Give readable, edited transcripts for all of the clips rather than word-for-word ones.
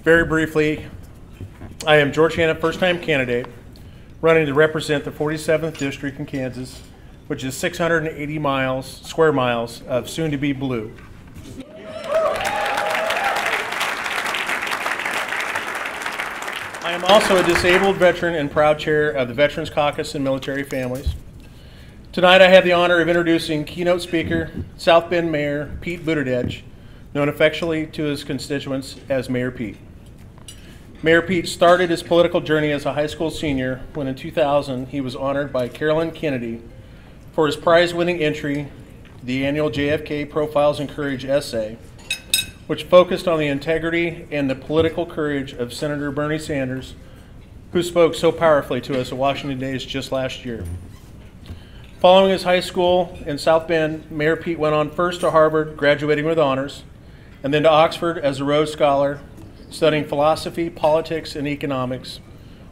Very briefly, I am George Hanna, first-time candidate, running to represent the 47th District in Kansas, which is 680 square miles of soon-to-be blue. I am also a disabled veteran and proud chair of the Veterans Caucus and Military Families. Tonight I have the honor of introducing keynote speaker, South Bend Mayor Pete Buttigieg, known affectionately to his constituents as Mayor Pete. Mayor Pete started his political journey as a high school senior when in 2000 he was honored by Carolyn Kennedy for his prize-winning entry, the annual JFK Profiles in Courage essay, which focused on the integrity and the political courage of Senator Bernie Sanders, who spoke so powerfully to us at Washington Days just last year. Following his high school in South Bend, Mayor Pete went on first to Harvard, graduating with honors, and then to Oxford as a Rhodes Scholar, studying philosophy, politics, and economics,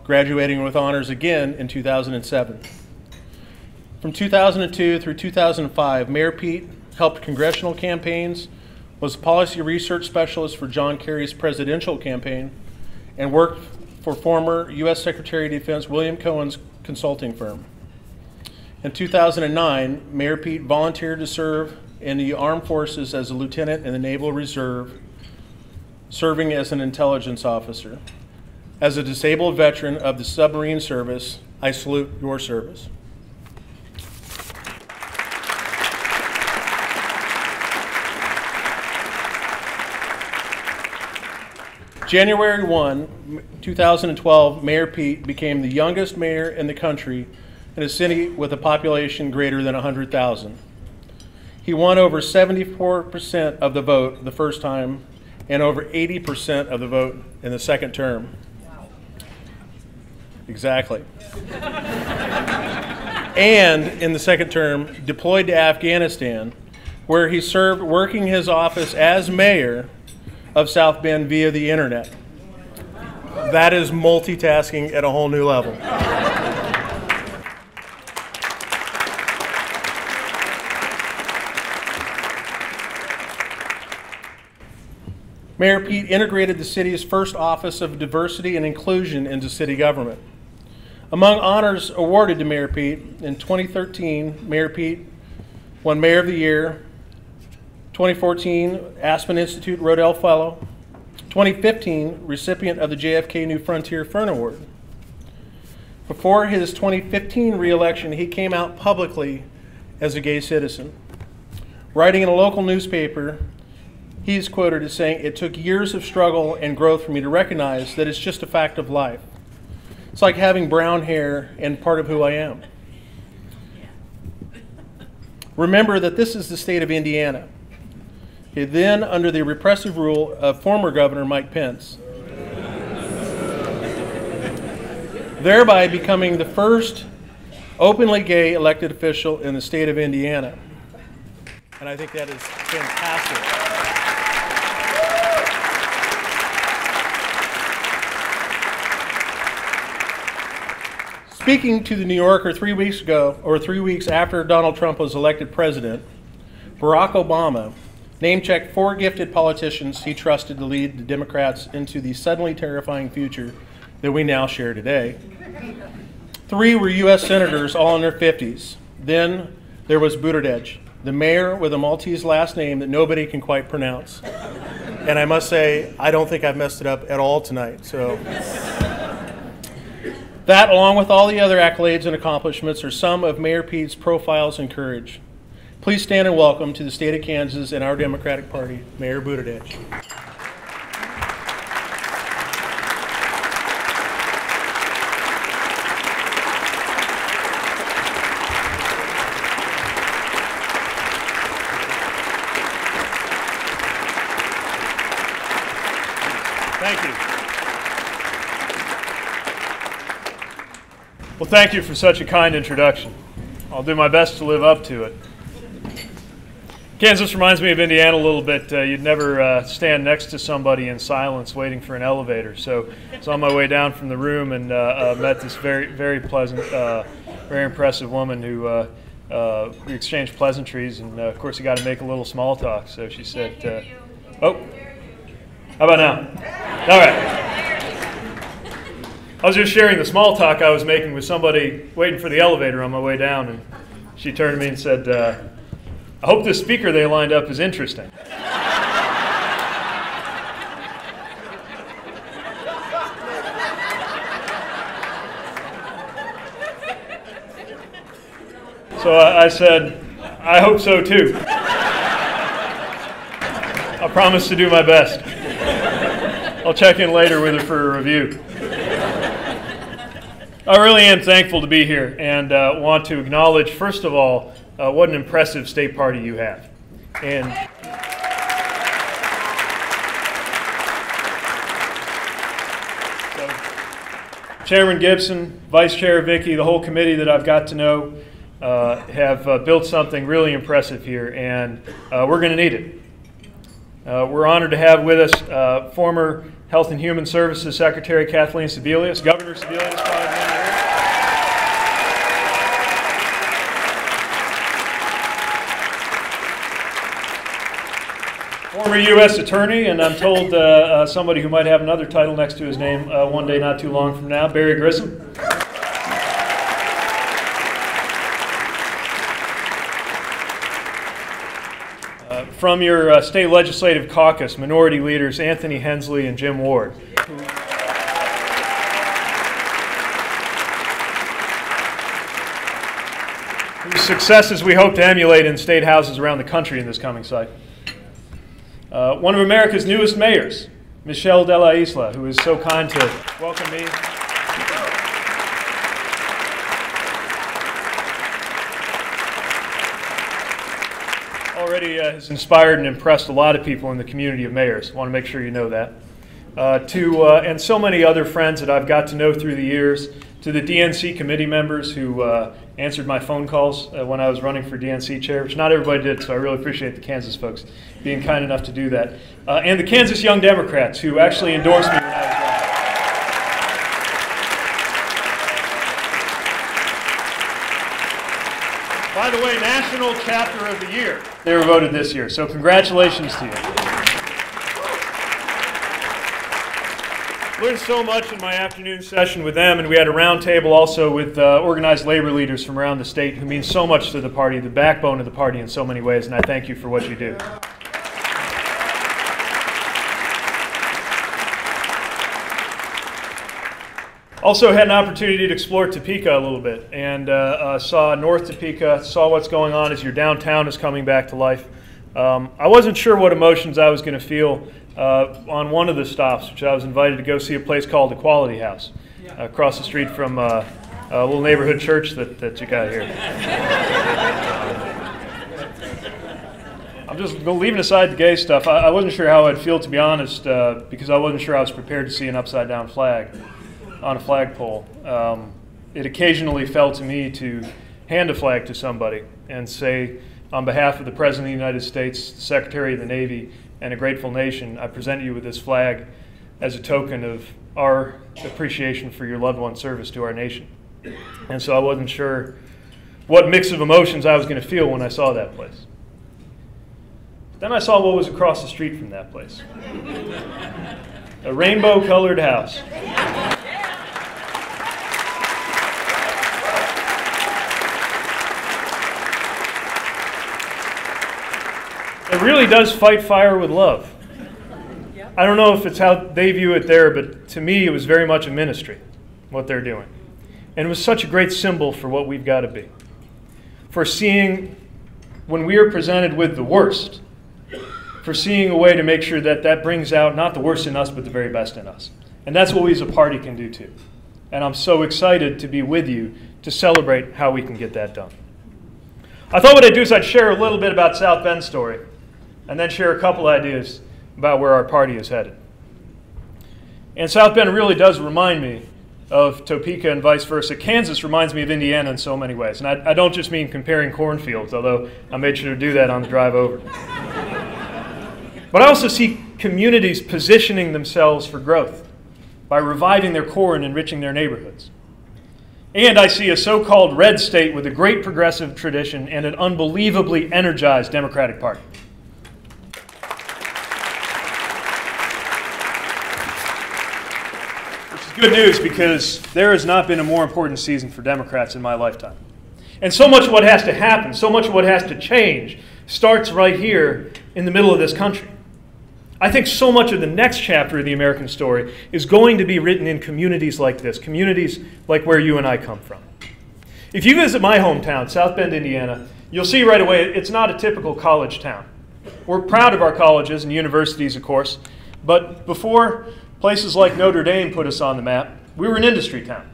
graduating with honors again in 2007. From 2002 through 2005, Mayor Pete helped congressional campaigns, was a policy research specialist for John Kerry's presidential campaign, and worked for former U.S. Secretary of Defense William Cohen's consulting firm. In 2009, Mayor Pete volunteered to serve in the Armed Forces as a lieutenant in the Naval Reserve, serving as an intelligence officer. As a disabled veteran of the submarine service, I salute your service. January 1, 2012, Mayor Pete became the youngest mayor in the country in a city with a population greater than 100,000. He won over 74% of the vote the first time and over 80% of the vote in the second term. Wow. Exactly. And in the second term, deployed to Afghanistan, where he served working his office as mayor of South Bend via the internet. That is multitasking at a whole new level. Mayor Pete integrated the city's first Office of Diversity and Inclusion into city government. Among honors awarded to Mayor Pete, in 2013, Mayor Pete won Mayor of the Year, 2014, Aspen Institute Rodell Fellow, 2015, recipient of the JFK New Frontier Fern Award. Before his 2015 re-election, he came out publicly as a gay citizen. Writing in a local newspaper, he's quoted as saying, "It took years of struggle and growth for me to recognize that it's just a fact of life. It's like having brown hair and part of who I am." Remember that this is the state of Indiana, then under the repressive rule of former Governor Mike Pence, thereby becoming the first openly gay elected official in the state of Indiana. And I think that is fantastic. Speaking to the New Yorker 3 weeks ago, or 3 weeks after Donald Trump was elected president, Barack Obama name-checked 4 gifted politicians he trusted to lead the Democrats into the suddenly terrifying future that we now share today. 3 were U.S. senators, all in their 50s. Then there was Buttigieg, the mayor with a Maltese last name that nobody can quite pronounce. And I must say, I don't think I've messed it up at all tonight. So. That, along with all the other accolades and accomplishments, are some of Mayor Pete's profiles in courage. Please stand and welcome to the state of Kansas and our Democratic Party, Mayor Buttigieg. Thank you. Well, thank you for such a kind introduction. I'll do my best to live up to it. Kansas reminds me of Indiana a little bit. You'd never stand next to somebody in silence waiting for an elevator. So I was on my way down from the room and met this very pleasant, very impressive woman who we exchanged pleasantries. And of course, you got to make a little small talk. So she said, "Oh, How about now? All right. I was just sharing the small talk I was making with somebody waiting for the elevator on my way down, and she turned to me and said, I hope this speaker they lined up is interesting. So I said, I hope so too. I promise to do my best. I'll check in later with her for a review. I really am thankful to be here and want to acknowledge, first of all, what an impressive state party you have. And so, Chairman Gibson, Vice Chair Vicky, the whole committee that I've got to know have built something really impressive here, and we're going to need it. We're honored to have with us former Health and Human Services Secretary Kathleen Sebelius, Governor Sebelius. Former U.S. Attorney, and I'm told somebody who might have another title next to his name one day not too long from now, Barry Grissom. From your state legislative caucus, minority leaders Anthony Hensley and Jim Ward. Whose successes we hope to emulate in state houses around the country in this coming cycle. One of America's newest mayors, Michelle De La Isla, who is so kind to welcome me. Already has inspired and impressed a lot of people in the community of mayors. I want to make sure you know that. And so many other friends that I've got to know through the years, to the DNC committee members who answered my phone calls when I was running for DNC chair, which not everybody did, so I really appreciate the Kansas folks being kind enough to do that. And the Kansas Young Democrats who actually endorsed me when I was running. By the way, National Chapter of the Year. They were voted this year, so congratulations to you. Learned so much in my afternoon session with them, and we had a round table also with organized labor leaders from around the state who mean so much to the party, the backbone of the party in so many ways, and I thank you for what you do. Also had an opportunity to explore Topeka a little bit, and saw North Topeka, saw what's going on as your downtown is coming back to life. I wasn't sure what emotions I was going to feel on one of the stops, which I was invited to go see a place called Equality House, across the street from a little neighborhood church that you got here. I'm just leaving aside the gay stuff. I wasn't sure how I'd feel, to be honest, because I wasn't sure I was prepared to see an upside-down flag on a flagpole. It occasionally fell to me to hand a flag to somebody and say, on behalf of the President of the United States, the Secretary of the Navy, and a grateful nation, I present you with this flag as a token of our appreciation for your loved one's service to our nation. And so I wasn't sure what mix of emotions I was going to feel when I saw that place. Then I saw what was across the street from that place. A rainbow-colored house. It really does fight fire with love. I don't know if it's how they view it there, but to me it was very much a ministry, what they're doing. And it was such a great symbol for what we've got to be. For seeing, when we are presented with the worst, for seeing a way to make sure that that brings out not the worst in us, but the very best in us. And that's what we as a party can do too. And I'm so excited to be with you to celebrate how we can get that done. I thought what I'd do is I'd share a little bit about South Bend's story, and then share a couple ideas about where our party is headed. And South Bend really does remind me of Topeka and vice versa. Kansas reminds me of Indiana in so many ways. And I don't just mean comparing cornfields, although I made sure to do that on the drive over. But I also see communities positioning themselves for growth by reviving their core and enriching their neighborhoods. And I see a so-called red state with a great progressive tradition and an unbelievably energized Democratic Party. Good news, because there has not been a more important season for Democrats in my lifetime. And so much of what has to happen, so much of what has to change, starts right here in the middle of this country. I think so much of the next chapter of the American story is going to be written in communities like this, communities like where you and I come from. If you visit my hometown, South Bend, Indiana, you'll see right away it's not a typical college town. We're proud of our colleges and universities, of course, but before places like Notre Dame put us on the map, we were an industry town.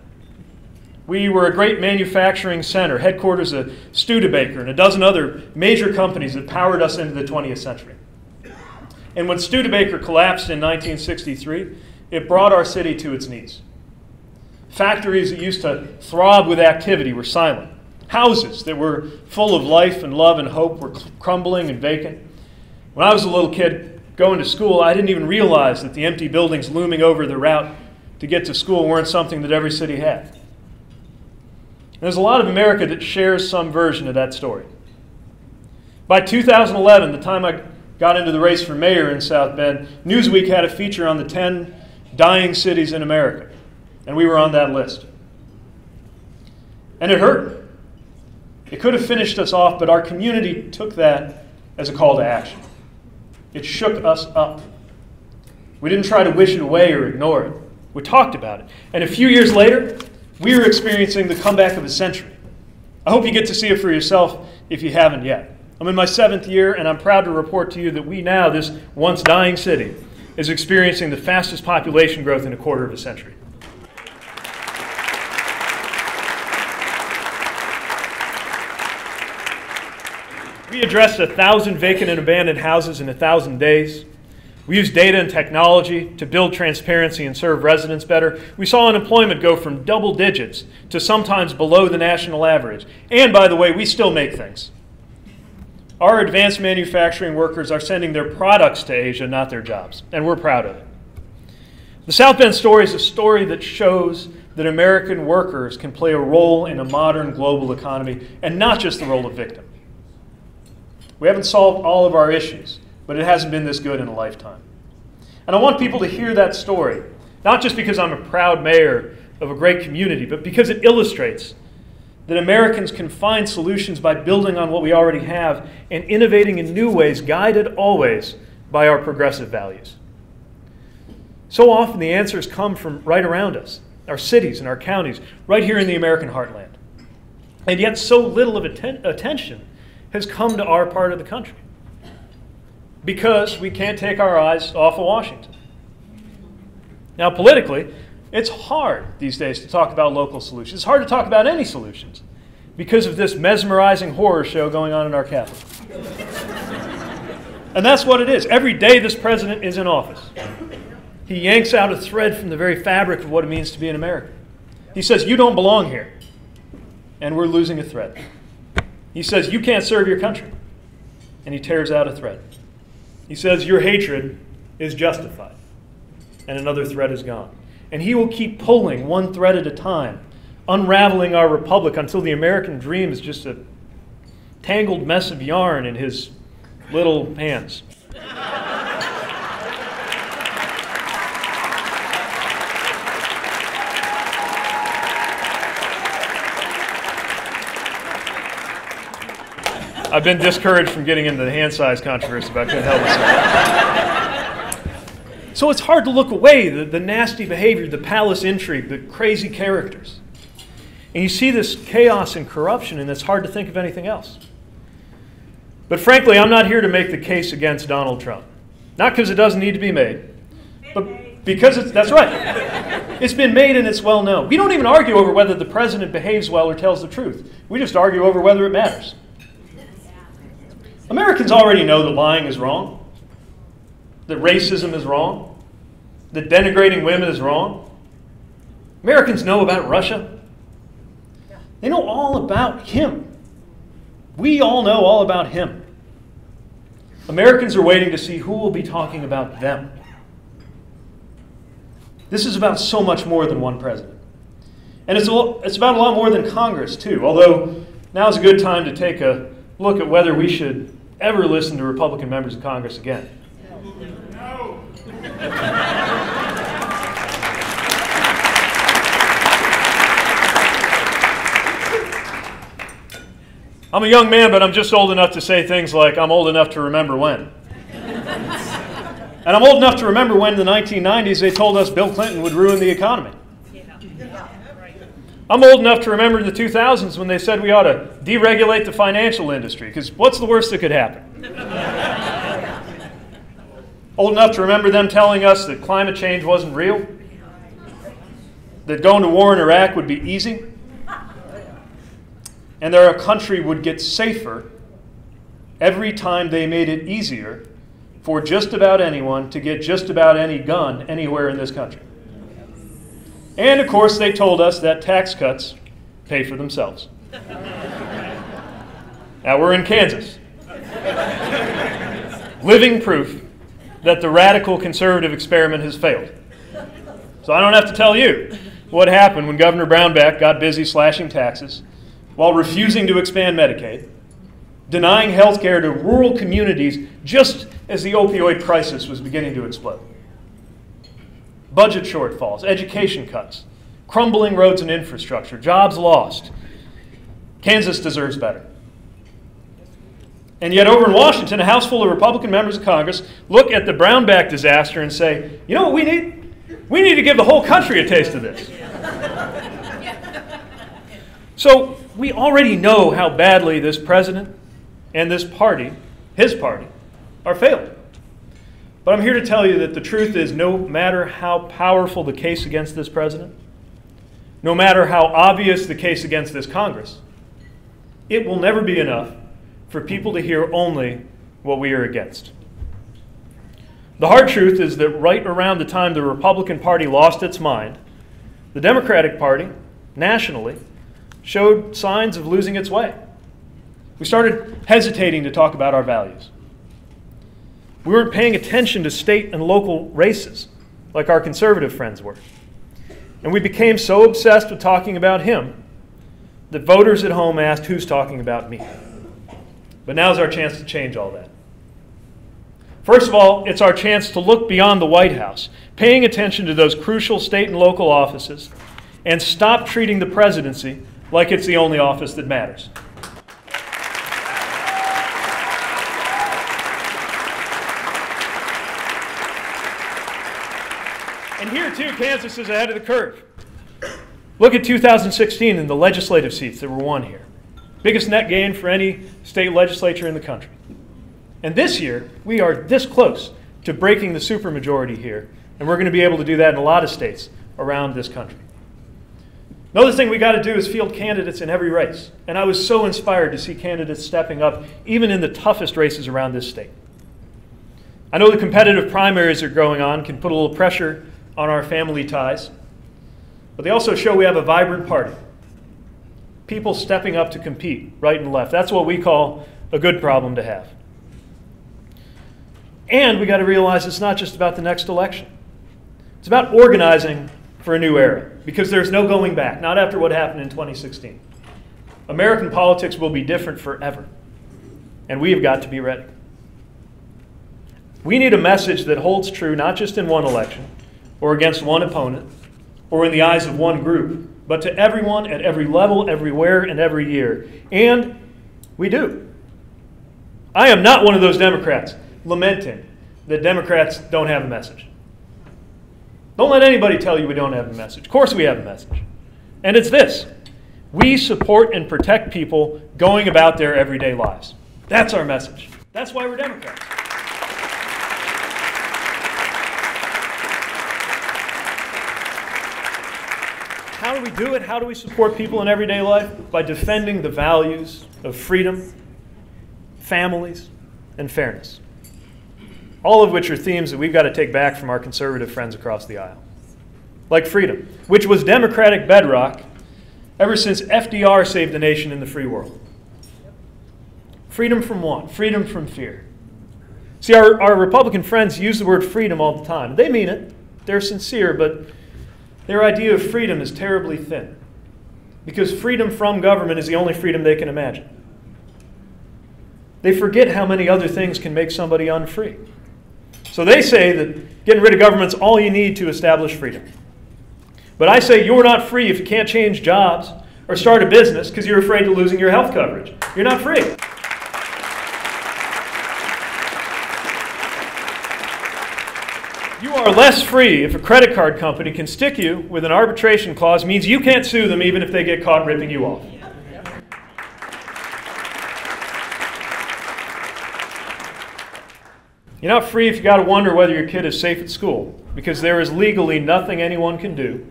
We were a great manufacturing center, headquarters of Studebaker and a dozen other major companies that powered us into the 20th century. And when Studebaker collapsed in 1963, it brought our city to its knees. Factories that used to throb with activity were silent. Houses that were full of life and love and hope were crumbling and vacant. When I was a little kid going to school, I didn't even realize that the empty buildings looming over the route to get to school weren't something that every city had. And there's a lot of America that shares some version of that story. By 2011, the time I got into the race for mayor in South Bend, Newsweek had a feature on the 10 dying cities in America, and we were on that list. And it hurt. It could have finished us off, but our community took that as a call to action. It shook us up. We didn't try to wish it away or ignore it. We talked about it. And a few years later, we were experiencing the comeback of a century. I hope you get to see it for yourself if you haven't yet. I'm in my 7th year, and I'm proud to report to you that we now, this once dying city, is experiencing the fastest population growth in a quarter of a century. We addressed 1,000 vacant and abandoned houses in 1,000 days. We used data and technology to build transparency and serve residents better. We saw unemployment go from double digits to sometimes below the national average. And by the way, we still make things. Our advanced manufacturing workers are sending their products to Asia, not their jobs, and we're proud of it. The South Bend story is a story that shows that American workers can play a role in a modern global economy, and not just the role of victim. We haven't solved all of our issues, but it hasn't been this good in a lifetime. And I want people to hear that story, not just because I'm a proud mayor of a great community, but because it illustrates that Americans can find solutions by building on what we already have and innovating in new ways, guided always by our progressive values. So often the answers come from right around us, our cities and our counties, right here in the American heartland. And yet so little of attention has come to our part of the country because we can't take our eyes off of Washington. Now, politically, it's hard these days to talk about local solutions. It's hard to talk about any solutions because of this mesmerizing horror show going on in our capital. And that's what it is. Every day this president is in office, he yanks out a thread from the very fabric of what it means to be an American. He says, you don't belong here, and we're losing a thread. He says, you can't serve your country, and he tears out a thread. He says, your hatred is justified, and another thread is gone. And he will keep pulling one thread at a time, unraveling our republic until the American dream is just a tangled mess of yarn in his little hands. I've been discouraged from getting into the hand size controversy, but I couldn't help myself. So it's hard to look away, the nasty behavior, the palace intrigue, the crazy characters. And you see this chaos and corruption, and it's hard to think of anything else. But frankly, I'm not here to make the case against Donald Trump. Not because it doesn't need to be made, but because that's right. It's been made and it's well known. We don't even argue over whether the president behaves well or tells the truth. We just argue over whether it matters. Americans already know that lying is wrong, that racism is wrong, that denigrating women is wrong. Americans know about Russia. They know all about him. We all know all about him. Americans are waiting to see who will be talking about them. This is about so much more than one president. And it's about a lot more than Congress, too, although now is a good time to take a look at whether we should ever listen to Republican members of Congress again. No. I'm a young man, but I'm just old enough to say things like, I'm old enough to remember when. And I'm old enough to remember when in the 1990s they told us Bill Clinton would ruin the economy. I'm old enough to remember in the 2000s when they said we ought to deregulate the financial industry, because what's the worst that could happen? Old enough to remember them telling us that climate change wasn't real, that going to war in Iraq would be easy, and that our country would get safer every time they made it easier for just about anyone to get just about any gun anywhere in this country. And of course, they told us that tax cuts pay for themselves. Now we're in Kansas. Living proof that the radical conservative experiment has failed. So I don't have to tell you what happened when Governor Brownback got busy slashing taxes while refusing to expand Medicaid, denying health care to rural communities just as the opioid crisis was beginning to explode. Budget shortfalls, education cuts, crumbling roads and infrastructure, jobs lost. Kansas deserves better. And yet over in Washington, a house full of Republican members of Congress look at the Brownback disaster and say, you know what we need? We need to give the whole country a taste of this. So we already know how badly this president and this party, his party, are failing. But I'm here to tell you that the truth is, no matter how powerful the case against this president, no matter how obvious the case against this Congress, it will never be enough for people to hear only what we are against. The hard truth is that right around the time the Republican Party lost its mind, the Democratic Party, nationally, showed signs of losing its way. We started hesitating to talk about our values. We weren't paying attention to state and local races like our conservative friends were. And we became so obsessed with talking about him that voters at home asked, who's talking about me? But now's our chance to change all that. First of all, it's our chance to look beyond the White House, paying attention to those crucial state and local offices, and stop treating the presidency like it's the only office that matters. And here, too, Kansas is ahead of the curve. Look at 2016 and the legislative seats that were won here. Biggest net gain for any state legislature in the country. And this year, we are this close to breaking the supermajority here, and we're going to be able to do that in a lot of states around this country. Another thing we got to do is field candidates in every race. And I was so inspired to see candidates stepping up, even in the toughest races around this state. I know the competitive primaries that are going on can put a little pressure on our family ties, but they also show we have a vibrant party. People stepping up to compete, right and left. That's what we call a good problem to have. And we got to realize it's not just about the next election. It's about organizing for a new era, because there's no going back, not after what happened in 2016. American politics will be different forever, and we have got to be ready. We need a message that holds true not just in one election, or against one opponent, or in the eyes of one group, but to everyone at every level, everywhere, and every year. And we do. I am not one of those Democrats lamenting that Democrats don't have a message. Don't let anybody tell you we don't have a message. Of course we have a message. And it's this: we support and protect people going about their everyday lives. That's our message. That's why we're Democrats. How do we do it? How do we support people in everyday life? By defending the values of freedom, families, and fairness. All of which are themes that we've got to take back from our conservative friends across the aisle. Like freedom, which was Democratic bedrock ever since FDR saved the nation in the free world. Freedom from what? Freedom from fear. See, our Republican friends use the word freedom all the time. They mean it. They're sincere, but their idea of freedom is terribly thin. Because freedom from government is the only freedom they can imagine. They forget how many other things can make somebody unfree. So they say that getting rid of government's all you need to establish freedom. But I say you're not free if you can't change jobs, or start a business because you're afraid of losing your health coverage. You're not free. You are less free if a credit card company can stick you with an arbitration clause, means you can't sue them even if they get caught ripping you off. You're not free if you got to wonder whether your kid is safe at school, because there is legally nothing anyone can do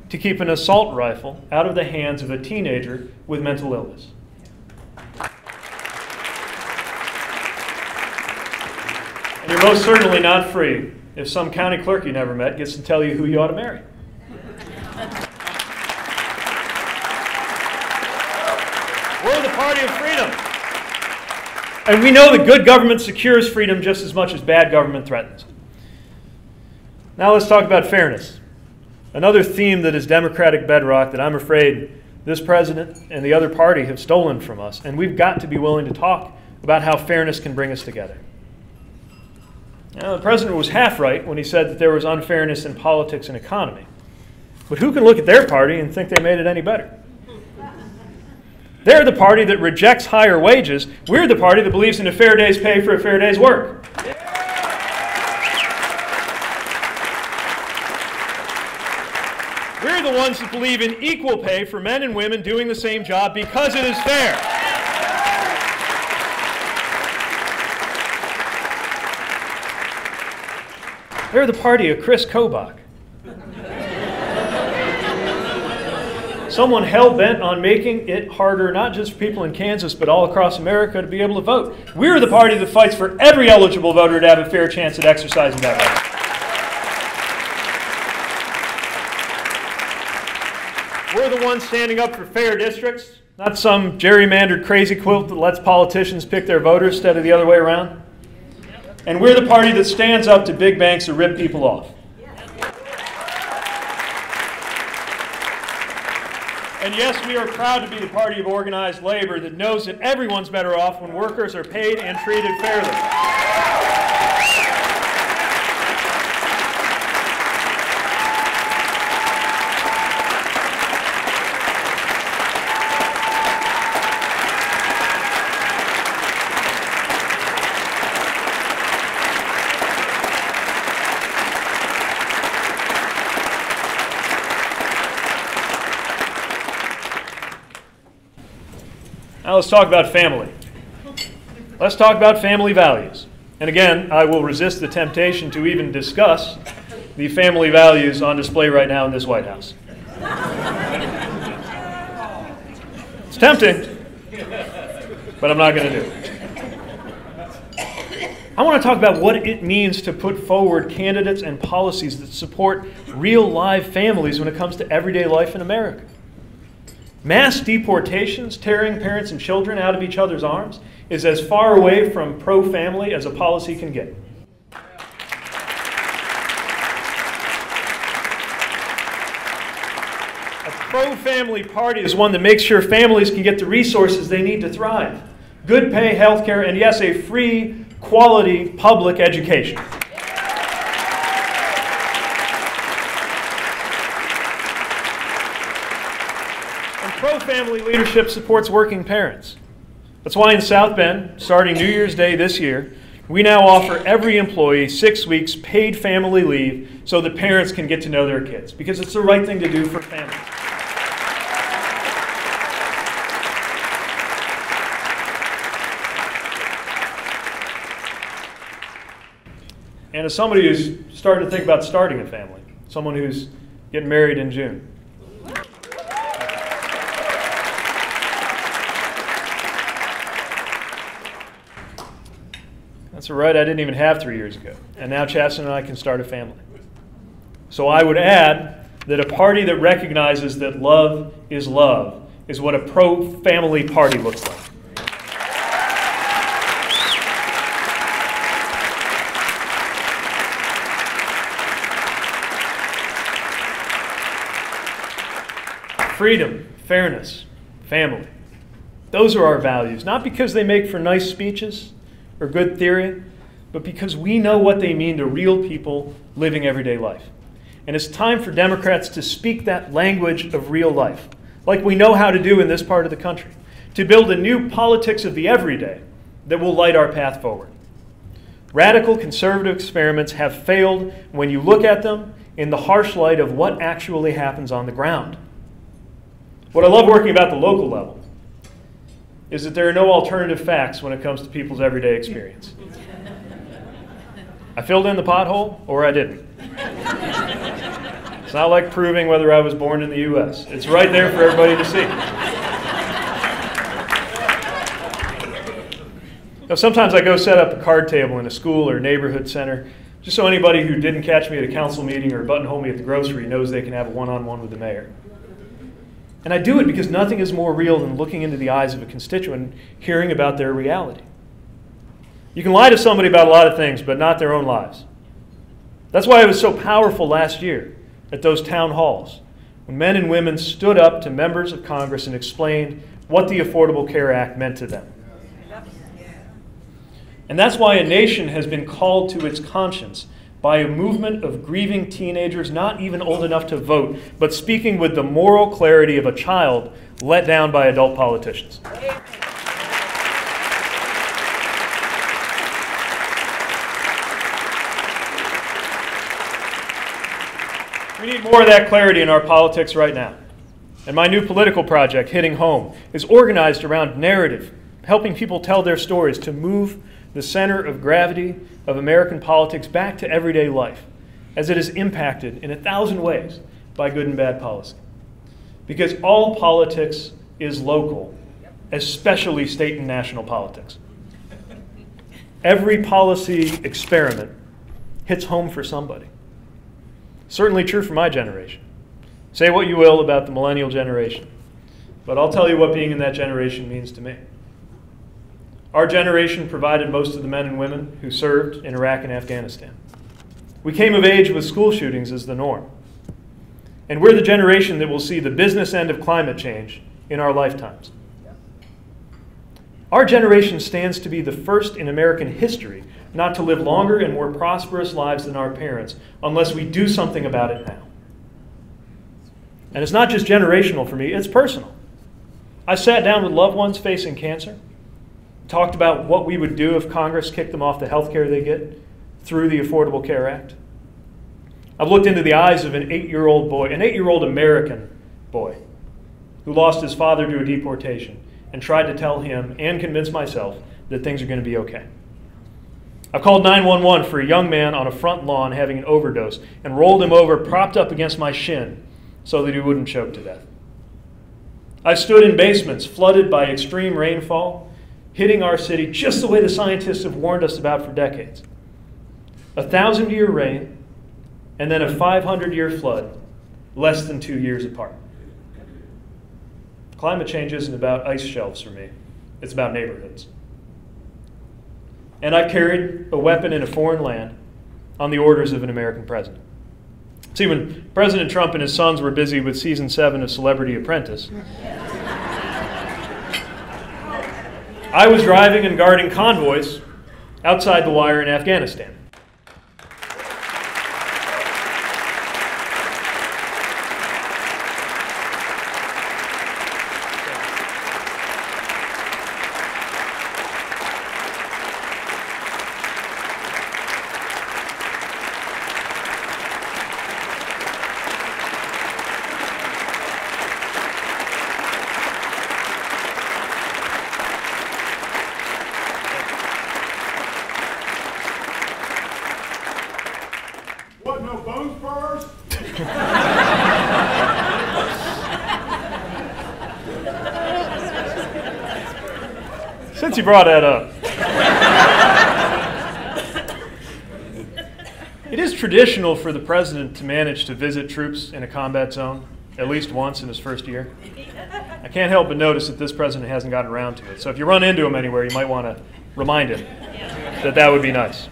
to keep an assault rifle out of the hands of a teenager with mental illness. And you're most certainly not free if some county clerk you never met gets to tell you who you ought to marry. We're the party of freedom. And we know that good government secures freedom just as much as bad government threatens it. Now let's talk about fairness. Another theme that is democratic bedrock that I'm afraid this president and the other party have stolen from us, and we've got to be willing to talk about how fairness can bring us together. Now, the president was half right when he said that there was unfairness in politics and economy. But who can look at their party and think they made it any better? They're the party that rejects higher wages. We're the party that believes in a fair day's pay for a fair day's work. We're the ones that believe in equal pay for men and women doing the same job because it is fair. They're the party of Chris Kobach. Someone hell-bent on making it harder, not just for people in Kansas, but all across America to be able to vote. We're the party that fights for every eligible voter to have a fair chance at exercising that right. We're the ones standing up for fair districts, not some gerrymandered crazy quilt that lets politicians pick their voters instead of the other way around. And we're the party that stands up to big banks that rip people off. And yes, we are proud to be the party of organized labor that knows that everyone's better off when workers are paid and treated fairly. Now let's talk about family. Let's talk about family values. And again, I will resist the temptation to even discuss the family values on display right now in this White House. It's tempting, but I'm not going to do it. I want to talk about what it means to put forward candidates and policies that support real live families when it comes to everyday life in America. Mass deportations, tearing parents and children out of each other's arms, is as far away from pro-family as a policy can get. A pro-family party is one that makes sure families can get the resources they need to thrive. Good pay, health care, and yes, a free, quality public education. Pro-family leadership supports working parents. That's why in South Bend, starting New Year's Day this year, we now offer every employee 6 weeks paid family leave so that parents can get to know their kids, because it's the right thing to do for families. And as somebody who's starting to think about starting a family, someone who's getting married in June, that's a right I didn't even have 3 years ago. And now Chasten and I can start a family. So I would add that a party that recognizes that love is what a pro-family party looks like. Freedom, fairness, family. Those are our values, not because they make for nice speeches or good theory, but because we know what they mean to real people living everyday life. And it's time for Democrats to speak that language of real life. like we know how to do in this part of the country, to build a new politics of the everyday that will light our path forward. Radical conservative experiments have failed when you look at them in the harsh light of what actually happens on the ground. What I love working about the local level is that there are no alternative facts when it comes to people's everyday experience. I filled in the pothole or I didn't. It's not like proving whether I was born in the U.S. It's right there for everybody to see. Now, sometimes I go set up a card table in a school or neighborhood center just so anybody who didn't catch me at a council meeting or buttonhole me at the grocery knows they can have a one-on-one with the mayor. And I do it because nothing is more real than looking into the eyes of a constituent and hearing about their reality. You can lie to somebody about a lot of things, but not their own lives. That's why it was so powerful last year at those town halls, when men and women stood up to members of Congress and explained what the Affordable Care Act meant to them. And that's why a nation has been called to its conscience by a movement of grieving teenagers not even old enough to vote, but speaking with the moral clarity of a child let down by adult politicians. We need more of that clarity in our politics right now. And my new political project, Hitting Home, is organized around narrative, helping people tell their stories to move the center of gravity of American politics back to everyday life, as it is impacted in 1,000 ways by good and bad policy. Because all politics is local, especially state and national politics. Every policy experiment hits home for somebody. Certainly true for my generation. Say what you will about the millennial generation, but I'll tell you what being in that generation means to me. Our generation provided most of the men and women who served in Iraq and Afghanistan. We came of age with school shootings as the norm. And we're the generation that will see the business end of climate change in our lifetimes. Our generation stands to be the first in American history not to live longer and more prosperous lives than our parents unless we do something about it now. And it's not just generational for me, it's personal. I sat down with loved ones facing cancer, talked about what we would do if Congress kicked them off the health care they get through the Affordable Care Act. I've looked into the eyes of an 8-year-old boy, an 8-year-old American boy, who lost his father to a deportation, and tried to tell him and convince myself that things are going to be okay. I've called 911 for a young man on a front lawn having an overdose and rolled him over, propped up against my shin so that he wouldn't choke to death. I've stood in basements flooded by extreme rainfall, hitting our city just the way the scientists have warned us about for decades. 1,000-year rain and then a 500-year flood less than 2 years apart. Climate change isn't about ice shelves for me. It's about neighborhoods. And I carried a weapon in a foreign land on the orders of an American president. See, when President Trump and his sons were busy with season 7 of Celebrity Apprentice, I was driving and guarding convoys outside the wire in Afghanistan. What, no bones first? Since you brought that up, it is traditional for the president to manage to visit troops in a combat zone at least once in his first year. I can't help but notice that this president hasn't gotten around to it. So if you run into him anywhere, you might want to remind him that that would be nice.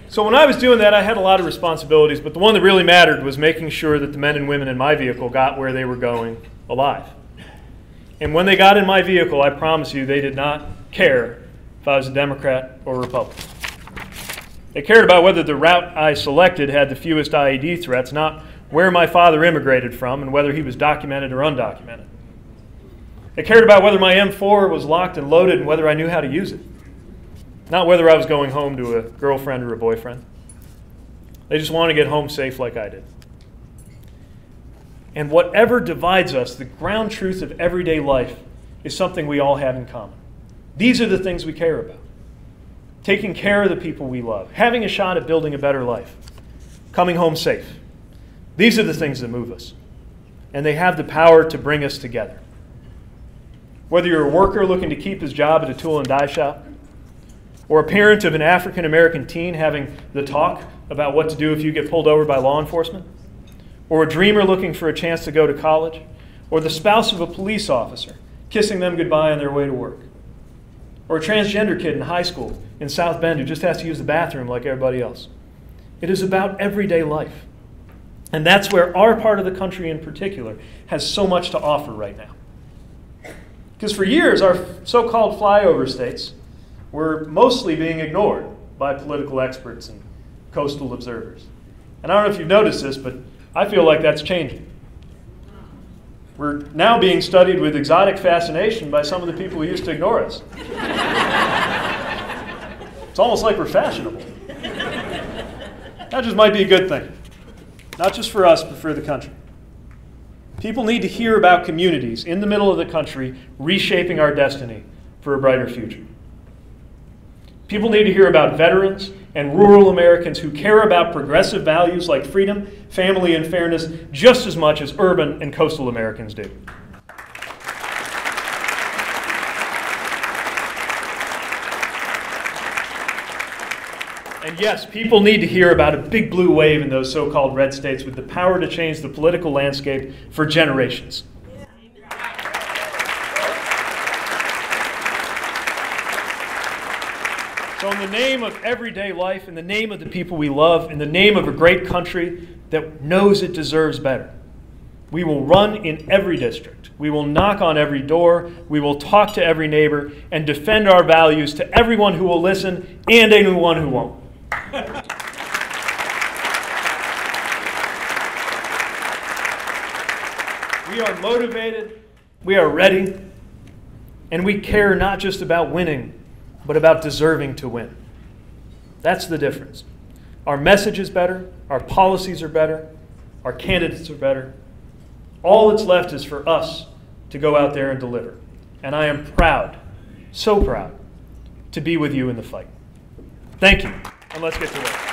So when I was doing that, I had a lot of responsibilities, but the one that really mattered was making sure that the men and women in my vehicle got where they were going alive. And when they got in my vehicle, I promise you, they did not care if I was a Democrat or Republican. They cared about whether the route I selected had the fewest IED threats, not where my father immigrated from and whether he was documented or undocumented. They cared about whether my M4 was locked and loaded and whether I knew how to use it, not whether I was going home to a girlfriend or a boyfriend. They just wanted to get home safe like I did. And whatever divides us, the ground truth of everyday life is something we all have in common. These are the things we care about. Taking care of the people we love, having a shot at building a better life, coming home safe. These are the things that move us. And they have the power to bring us together. Whether you're a worker looking to keep his job at a tool and die shop, or a parent of an African-American teen having the talk about what to do if you get pulled over by law enforcement, or a dreamer looking for a chance to go to college, or the spouse of a police officer kissing them goodbye on their way to work, or a transgender kid in high school in South Bend who just has to use the bathroom like everybody else. It is about everyday life. And that's where our part of the country in particular has so much to offer right now. Because for years, our so-called flyover states were mostly being ignored by political experts and coastal observers. And I don't know if you've noticed this, but I feel like that's changing. We're now being studied with exotic fascination by some of the people who used to ignore us. It's almost like we're fashionable. That just might be a good thing. Not just for us, but for the country. People need to hear about communities in the middle of the country reshaping our destiny for a brighter future. People need to hear about veterans and rural Americans who care about progressive values like freedom, family, and fairness just as much as urban and coastal Americans do. And yes, people need to hear about a big blue wave in those so-called red states with the power to change the political landscape for generations. So in the name of everyday life, in the name of the people we love, in the name of a great country that knows it deserves better, we will run in every district. We will knock on every door. We will talk to every neighbor and defend our values to everyone who will listen and anyone who won't. We are motivated, we are ready, and we care not just about winning, but about deserving to win. That's the difference. Our message is better, our policies are better, our candidates are better. All that's left is for us to go out there and deliver. And I am proud, so proud, to be with you in the fight. Thank you, and let's get to work.